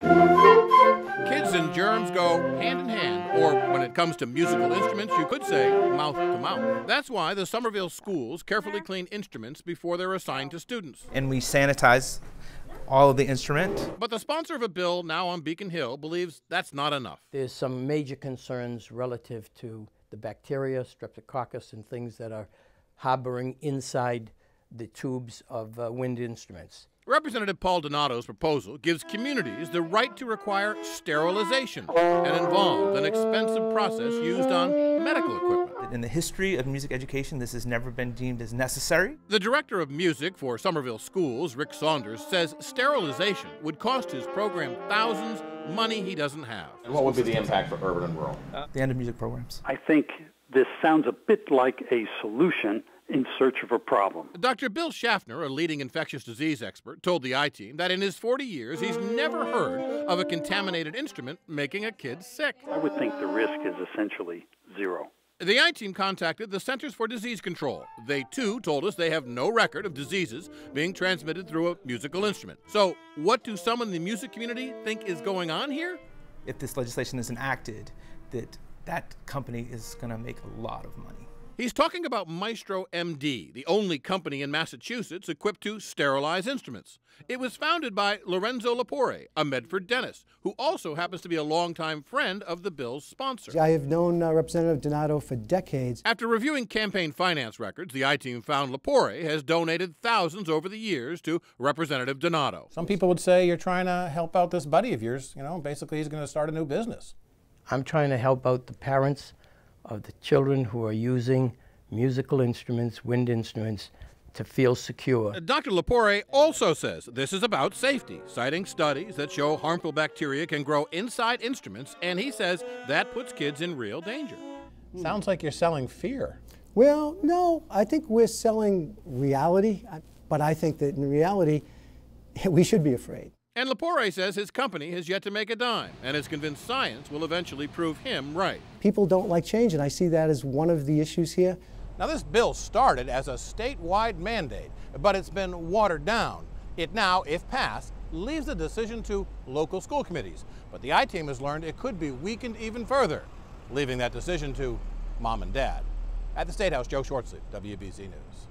Kids and germs go hand in hand, or when it comes to musical instruments, you could say mouth to mouth. That's why the Somerville schools carefully clean instruments before they're assigned to students. And we sanitize all of the instrument. But the sponsor of a bill now on Beacon Hill believes that's not enough. There's some major concerns relative to the bacteria, streptococcus, and things that are harboring inside the tubes of wind instruments. Representative Paul Donato's proposal gives communities the right to require sterilization, an involved and expensive process used on medical equipment. In the history of music education, this has never been deemed as necessary. The director of music for Somerville Schools, Rick Saunders, says sterilization would cost his program thousands, money he doesn't have. And what would be the impact for urban and rural? The end of music programs. I think this sounds a bit like a solution in search of a problem. Dr. Bill Schaffner, a leading infectious disease expert, told the I-Team that in his 40 years, he's never heard of a contaminated instrument making a kid sick. I would think the risk is essentially zero. The I-Team contacted the Centers for Disease Control. They, too, told us they have no record of diseases being transmitted through a musical instrument. So what do some in the music community think is going on here? If this legislation is enacted, that company is going to make a lot of money. He's talking about Maestro MD, the only company in Massachusetts equipped to sterilize instruments. It was founded by Lorenzo Lepore, a Medford dentist, who also happens to be a longtime friend of the bill's sponsor. I have known Representative Donato for decades. After reviewing campaign finance records, the I-Team found Lepore has donated thousands over the years to Representative Donato. Some people would say you're trying to help out this buddy of yours. You know, basically he's going to start a new business. I'm trying to help out the parents of the children who are using musical instruments, wind instruments, to feel secure. Dr. Lepore also says this is about safety, citing studies that show harmful bacteria can grow inside instruments, and he says that puts kids in real danger. Sounds like you're selling fear. Well, no, I think we're selling reality, but I think that in reality, we should be afraid. And Lepore says his company has yet to make a dime and is convinced science will eventually prove him right. People don't like change, and I see that as one of the issues here. Now, this bill started as a statewide mandate, but it's been watered down. It now, if passed, leaves the decision to local school committees. But the I-Team has learned it could be weakened even further, leaving that decision to mom and dad. At the State House, Joe Shortsleeve, WBZ News.